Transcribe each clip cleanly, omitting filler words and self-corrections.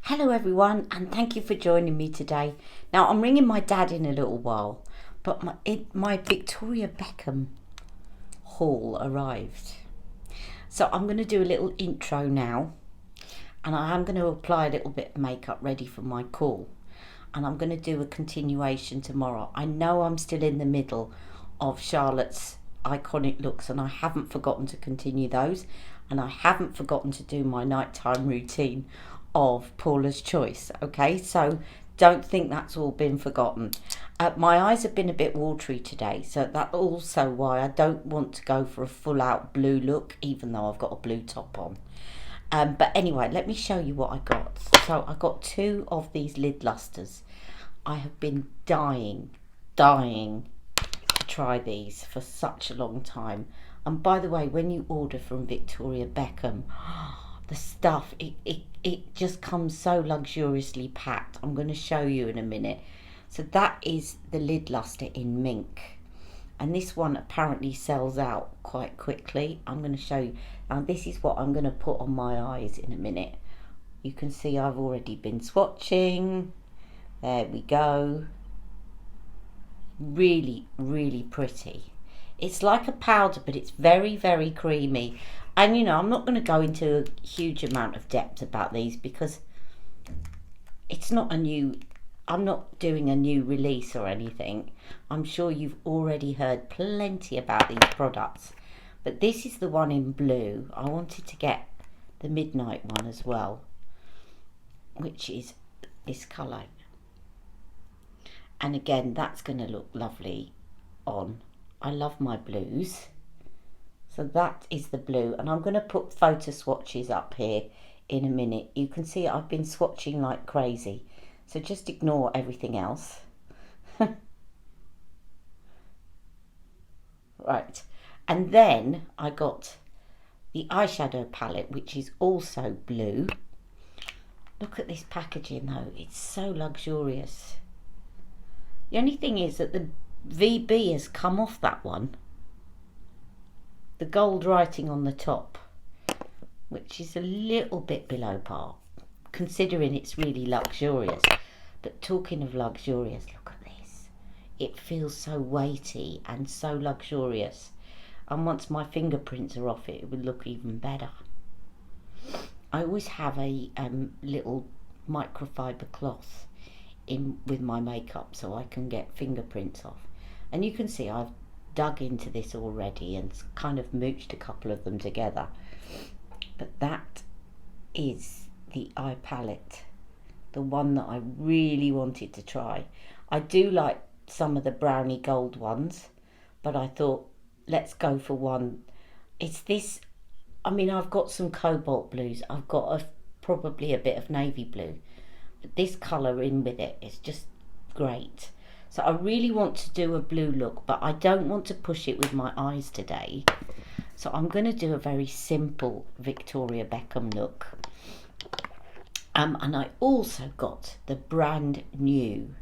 Hello everyone, and thank you for joining me today. Now I'm ringing my dad in a little while, but my Victoria Beckham haul arrived. So I'm going to do a little intro now, and I am going to apply a little bit of makeup ready for my call. And I'm going to do a continuation tomorrow. I know I'm still in the middle of Charlotte's iconic looks, and I haven't forgotten to continue those, and I haven't forgotten to do my nighttime routine of Paula's Choice. Okay, so don't think that's all been forgotten. My eyes have been a bit watery today, so that's also why I don't want to go for a full out blue look, even though I've got a blue top on. But anyway, let me show you what I got. So I got two of these lid lustres. I have been dying to try these for such a long time. And by the way, when you order from Victoria Beckham, the stuff, it just comes so luxuriously packed. I'm going to show you in a minute. So that is the lid lustre in mink. And this one apparently sells out quite quickly. I'm going to show you. Now this is what I'm going to put on my eyes in a minute. You can see I've already been swatching. There we go. Really, really pretty. It's like a powder, but it's very, very creamy. And you know, I'm not going to go into a huge amount of depth about these because it's not a new, I'm not doing a new release or anything. I'm sure you've already heard plenty about these products. But this is the one in blue. I wanted to get the midnight one as well, which is this colour. And again, that's going to look lovely on. I love my blues. So that is the blue, and I'm going to put photo swatches up here in a minute. You can see I've been swatching like crazy, so just ignore everything else. Right, and then I got the eyeshadow palette, which is also blue. Look at this packaging though, it's so luxurious. The only thing is that the VB has come off that one. The gold writing on the top, which is a little bit below par, considering it's really luxurious. But talking of luxurious, look at this. It feels so weighty and so luxurious. And once my fingerprints are off it, it would look even better. I always have a little microfiber cloth in with my makeup so I can get fingerprints off. And you can see I've dug into this already and kind of mooched a couple of them together. But that is the eye palette, the one that I really wanted to try. I do like some of the brownie gold ones, but I thought let's go for one. It's this, I mean, I've got some cobalt blues, I've got probably a bit of navy blue, but this colour in with it is just great. So I really want to do a blue look, but I don't want to push it with my eyes today. So I'm going to do a very simple Victoria Beckham look. And I also got the brand new,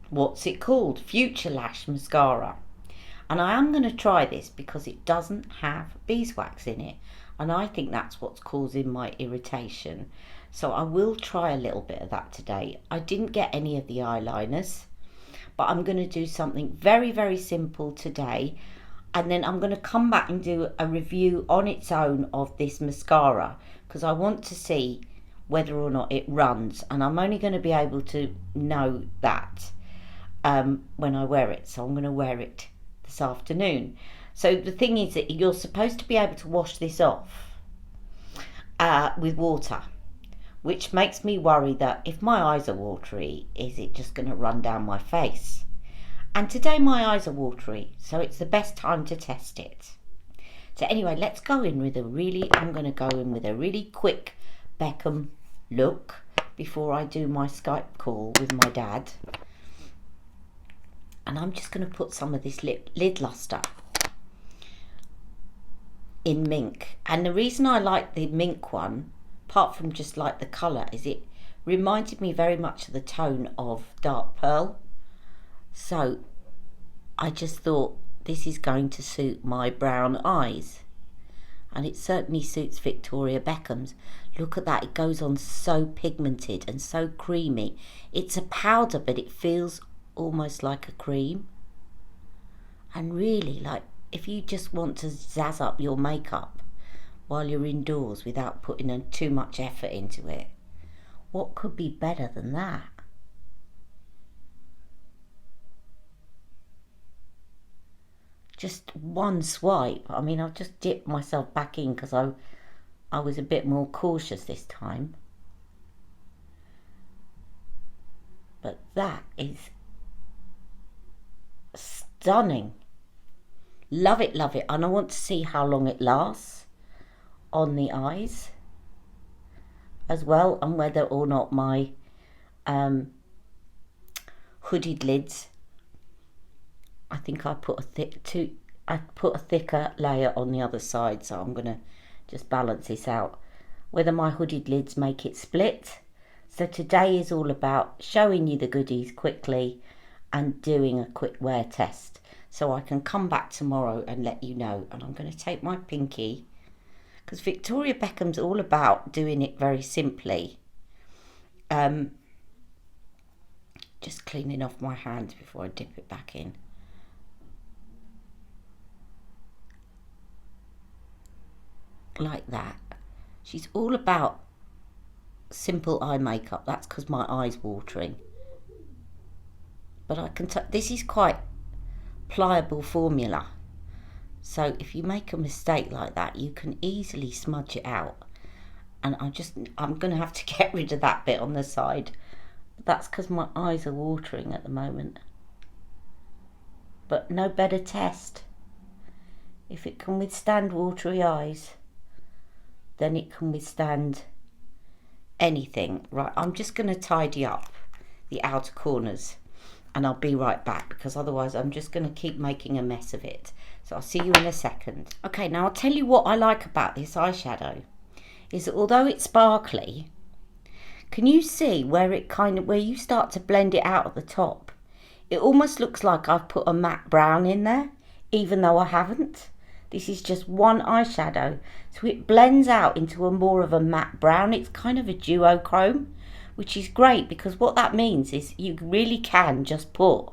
what's it called? Future Lash Mascara. And I am going to try this because it doesn't have beeswax in it. And I think that's what's causing my irritation. So I will try a little bit of that today. I didn't get any of the eyeliners, but I'm going to do something very, very simple today. And then I'm going to come back and do a review on its own of this mascara, because I want to see whether or not it runs. And I'm only going to be able to know that when I wear it. So I'm going to wear it this afternoon. So the thing is that you're supposed to be able to wash this off with water, which makes me worry that if my eyes are watery, is it just going to run down my face? And today my eyes are watery, so it's the best time to test it. So anyway, let's go in with I'm going to go in with a really quick Beckham look before I do my Skype call with my dad. And I'm just going to put some of this lid lustre in mink. And the reason I like the mink one, apart from just like the colour, is it reminded me very much of the tone of dark pearl. So I just thought this is going to suit my brown eyes. And it certainly suits Victoria Beckham's. Look at that, it goes on so pigmented and so creamy. It's a powder, but it feels almost like a cream. And really, like, if you just want to zazz up your makeup while you're indoors without putting too much effort into it, what could be better than that? Just one swipe. I mean, I've just dipped myself back in because I was a bit more cautious this time. But that is stunning. Love it, love it. And I want to see how long it lasts on the eyes as well, and whether or not my hooded lids, I think I put a thicker layer on the other side, so I'm gonna just balance this out. Whether my hooded lids make it split. So today is all about showing you the goodies quickly and doing a quick wear test, so I can come back tomorrow and let you know. And I'm going to take my pinky, because Victoria Beckham's all about doing it very simply. Just cleaning off my hands before I dip it back in. Like that. She's all about simple eye makeup. That's because my eye's watering. But I can this is quite pliable formula. So if you make a mistake like that, you can easily smudge it out. And I'm going to have to get rid of that bit on the side. That's because my eyes are watering at the moment. But no better test. If it can withstand watery eyes, then it can withstand anything. Right, I'm just going to tidy up the outer corners and I'll be right back, because otherwise I'm just going to keep making a mess of it. So I'll see you in a second. Okay, now I'll tell you what I like about this eyeshadow is that although it's sparkly, can you see where you start to blend it out at the top? It almost looks like I've put a matte brown in there, even though I haven't. This is just one eyeshadow, so it blends out into more of a matte brown. It's kind of a duochrome, which is great, because what that means is you really can just put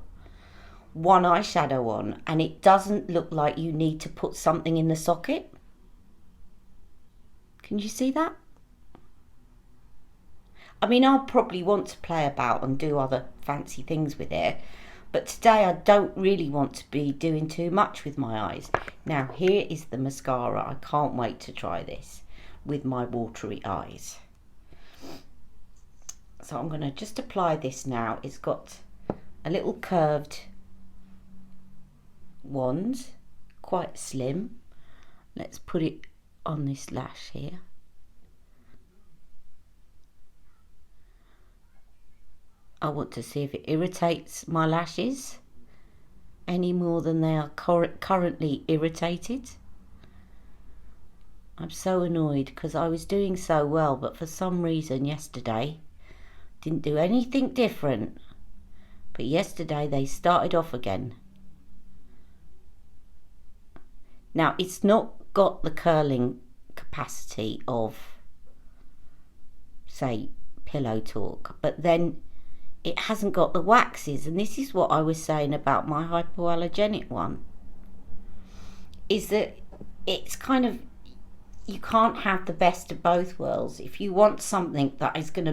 one eyeshadow on and it doesn't look like you need to put something in the socket. Can you see that? I mean, I'll probably want to play about and do other fancy things with it, but today I don't really want to be doing too much with my eyes. Now here is the mascara. I can't wait to try this with my watery eyes. So I'm going to just apply this now. It's got a little curved wand, quite slim. Let's put it on this lash here. I want to see if it irritates my lashes any more than they are currently irritated. I'm so annoyed because I was doing so well, but for some reason yesterday didn't do anything different, but yesterday they started off again. Now it's not got the curling capacity of, say, Pillow Talk, but then it hasn't got the waxes, and this is what I was saying about my hypoallergenic one, is that it's kind of, you can't have the best of both worlds. If you want something that's going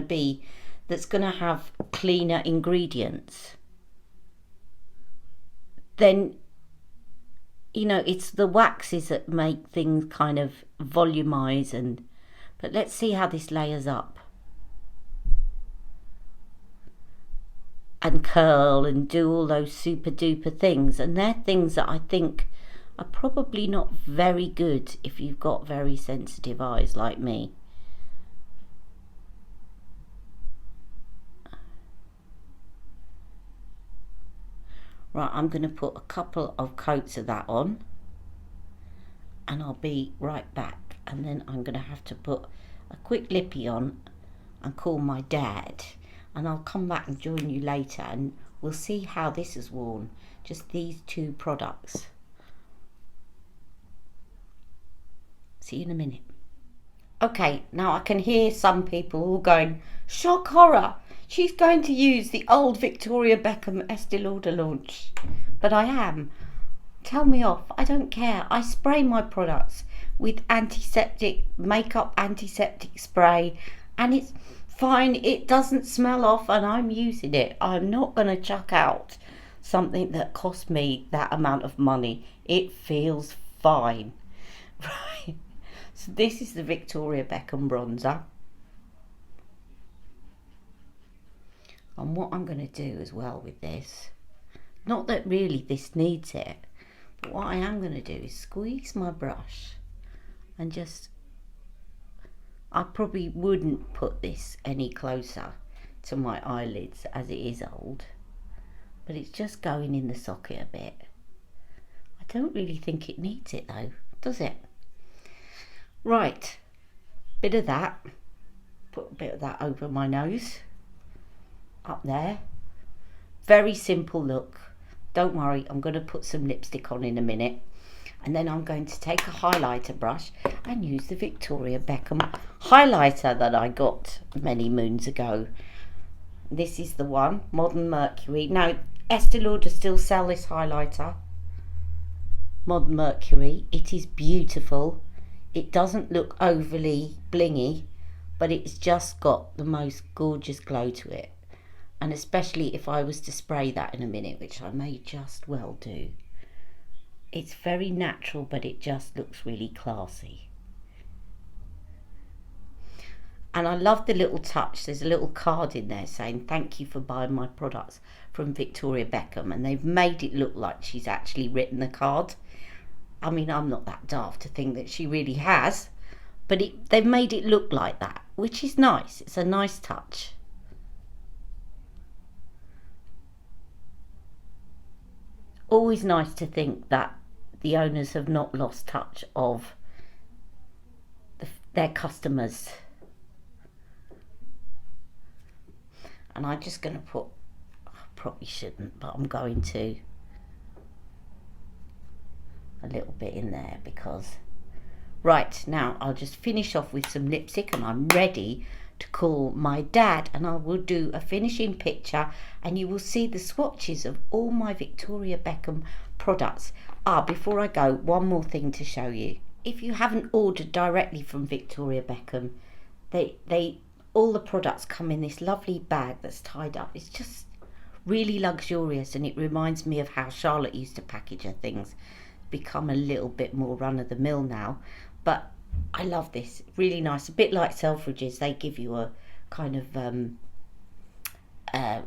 to have cleaner ingredients, then, you know, it's the waxes that make things kind of volumize. But let's see how this layers up and curl and do all those super duper things, and they're things that I think are probably not very good if you've got very sensitive eyes like me. Right, I'm going to put a couple of coats of that on and I'll be right back, and then I'm going to have to put a quick lippy on and call my dad, and I'll come back and join you later and we'll see how this is worn, just these two products. See you in a minute. Okay, now I can hear some people all going, shock horror. She's going to use the old Victoria Beckham Estée Lauder launch. But I am. Tell me off. I don't care. I spray my products with makeup antiseptic spray, and it's fine. It doesn't smell off, and I'm using it. I'm not going to chuck out something that cost me that amount of money. It feels fine. Right. So this is the Victoria Beckham bronzer. And what I'm going to do as well with this, not that really this needs it, but what I am going to do is squeeze my brush and just, I probably wouldn't put this any closer to my eyelids as it is old, but it's just going in the socket a bit. I don't really think it needs it though, does it? Right, bit of that, put a bit of that over my nose, up there. Very simple look. Don't worry, I'm going to put some lipstick on in a minute, and then I'm going to take a highlighter brush and use the Victoria Beckham highlighter that I got many moons ago. This is the one, Modern Mercury. Now, Estée Lauder still sell this highlighter, Modern Mercury. It is beautiful. It doesn't look overly blingy, but it's just got the most gorgeous glow to it. And especially if I was to spray that in a minute, which I may just well do. It's very natural, but it just looks really classy. And I love the little touch. There's a little card in there saying, thank you for buying my products from Victoria Beckham. And they've made it look like she's actually written the card. I mean, I'm not that daft to think that she really has, but they've made it look like that, which is nice. It's a nice touch. Always nice to think that the owners have not lost touch of their customers. And I'm just going to put, I probably shouldn't, but I'm going to, a little bit in there because, right, now I'll just finish off with some lipstick and I'm ready to call my dad, and I will do a finishing picture and you will see the swatches of all my Victoria Beckham products. Before I go, one more thing to show you. If you haven't ordered directly from Victoria Beckham, all the products come in this lovely bag that's tied up. It's just really luxurious, and it reminds me of how Charlotte used to package her things. Become a little bit more run-of-the-mill now, but I love this. Really nice. A bit like Selfridges, they give you a kind of a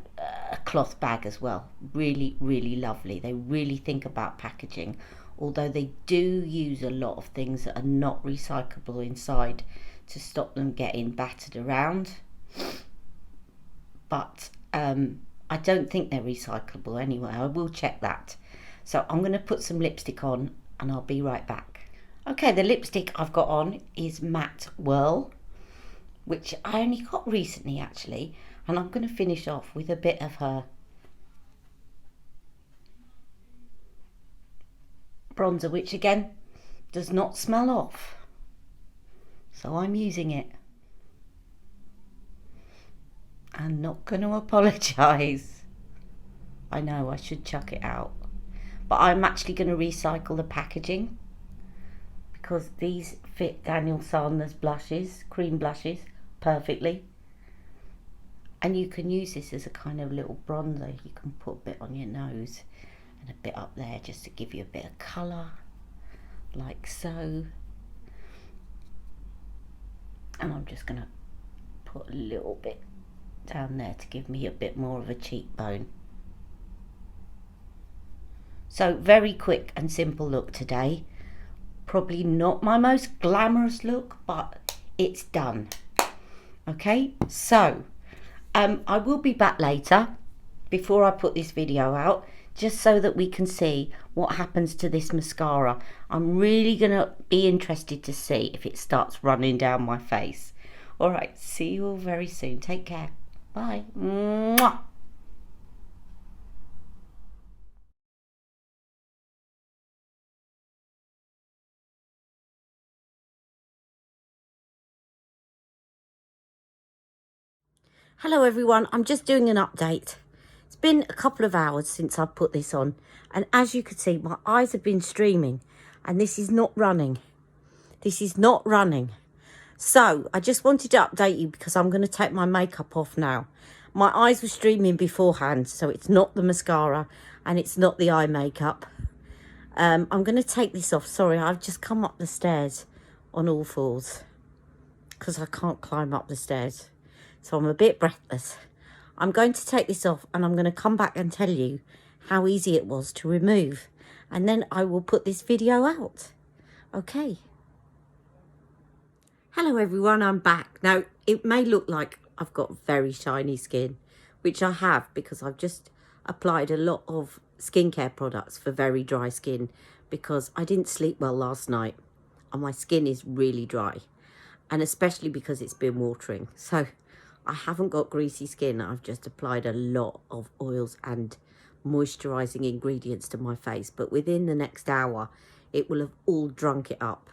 cloth bag as well. Really, really lovely. They really think about packaging, although they do use a lot of things that are not recyclable inside to stop them getting battered around. But I don't think they're recyclable anyway. I will check that. So I'm going to put some lipstick on and I'll be right back. Okay, the lipstick I've got on is Matte Whirl, which I only got recently actually, and I'm going to finish off with a bit of her bronzer, which again does not smell off, so I'm using it. I'm not going to apologise. I know I should chuck it out, but I'm actually going to recycle the packaging because these fit Daniel Sanders blushes, cream blushes, perfectly. And you can use this as a kind of little bronzer. You can put a bit on your nose and a bit up there just to give you a bit of colour, like so. And I'm just going to put a little bit down there to give me a bit more of a cheekbone. So very quick and simple look today. Probably not my most glamorous look, but it's done. Okay, so I will be back later before I put this video out, just so that we can see what happens to this mascara. I'm really gonna be interested to see if it starts running down my face. All right, see you all very soon. Take care. Bye. Mwah. Hello everyone, I'm just doing an update. It's been a couple of hours since I've put this on, and as you can see, my eyes have been streaming, and this is not running. This is not running. So I just wanted to update you because I'm going to take my makeup off now. My eyes were streaming beforehand, so it's not the mascara and it's not the eye makeup. I'm going to take this off. Sorry, I've just come up the stairs on all fours because I can't climb up the stairs. So I'm a bit breathless. I'm going to take this off and I'm going to come back and tell you how easy it was to remove. And then I will put this video out. Okay. Hello everyone, I'm back. Now, it may look like I've got very shiny skin, which I have because I've just applied a lot of skincare products for very dry skin because I didn't sleep well last night and my skin is really dry, and especially because it's been watering. So I haven't got greasy skin. I've just applied a lot of oils and moisturising ingredients to my face, but within the next hour it will have all drunk it up.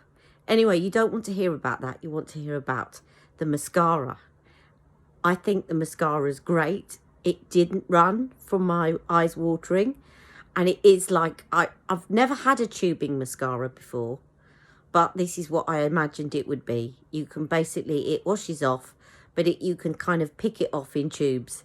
Anyway, you don't want to hear about that. You want to hear about the mascara. I think the mascara is great. It didn't run from my eyes watering, and it is like, I've never had a tubing mascara before, but this is what I imagined it would be. You can basically, it washes off, but you can kind of pick it off in tubes,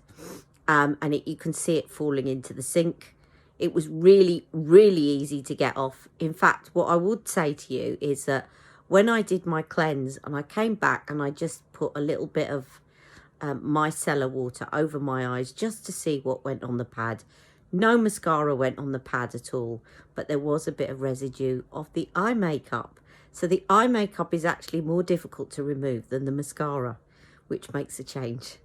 and you can see it falling into the sink. It was really, really easy to get off. In fact, what I would say to you is that when I did my cleanse and I came back and I just put a little bit of micellar water over my eyes just to see what went on the pad. No mascara went on the pad at all, but there was a bit of residue of the eye makeup. So the eye makeup is actually more difficult to remove than the mascara, which makes a change.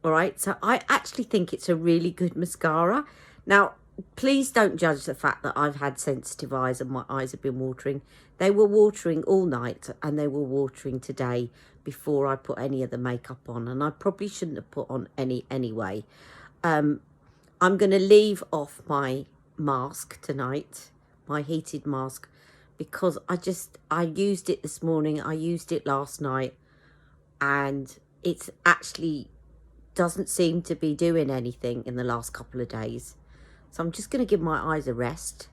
All right, so I actually think it's a really good mascara. Now, please don't judge the fact that I've had sensitive eyes and my eyes have been watering. They were watering all night and they were watering today before I put any of the makeup on, and I probably shouldn't have put on any anyway. I'm going to leave off my mask tonight, my heated mask, because I used it this morning, I used it last night, and it's actually doesn't seem to be doing anything in the last couple of days. So I'm just going to give my eyes a rest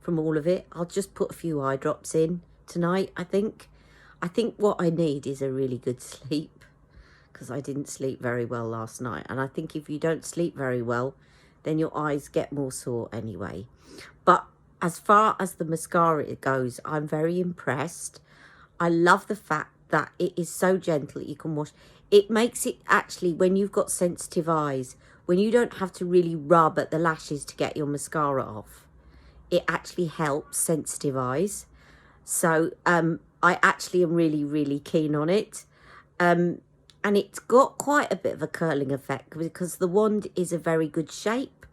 from all of it. I'll just put a few eye drops in tonight, I think. I think what I need is a really good sleep because I didn't sleep very well last night. And I think if you don't sleep very well, then your eyes get more sore anyway. But as far as the mascara goes, I'm very impressed. I love the fact that it is so gentle that you can wash. It makes it actually, when you've got sensitive eyes, when you don't have to really rub at the lashes to get your mascara off, it actually helps sensitive eyes. So I actually am really, really keen on it. And it's got quite a bit of a curling effect because the wand is a very good shape.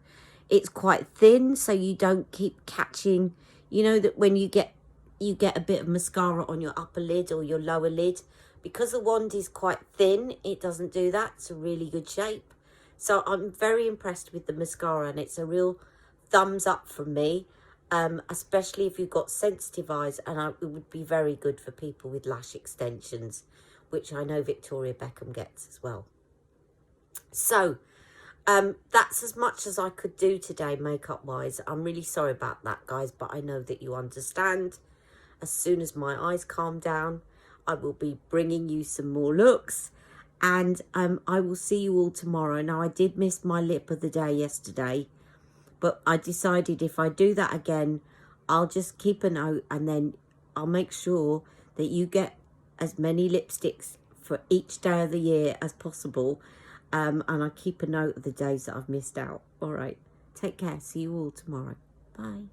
It's quite thin, so you don't keep catching, you know, that when you get a bit of mascara on your upper lid or your lower lid, because the wand is quite thin, it doesn't do that. It's a really good shape. So I'm very impressed with the mascara, and it's a real thumbs up from me, especially if you've got sensitive eyes, and it would be very good for people with lash extensions, which I know Victoria Beckham gets as well. So that's as much as I could do today makeup wise. I'm really sorry about that, guys, but I know that you understand. As soon as my eyes calm down, I will be bringing you some more looks, and I will see you all tomorrow. Now, I did miss my lip of the day yesterday, but I decided if I do that again, I'll just keep a note, and then I'll make sure that you get as many lipsticks for each day of the year as possible, and I keep a note of the days that I've missed out. All right, take care. See you all tomorrow. Bye.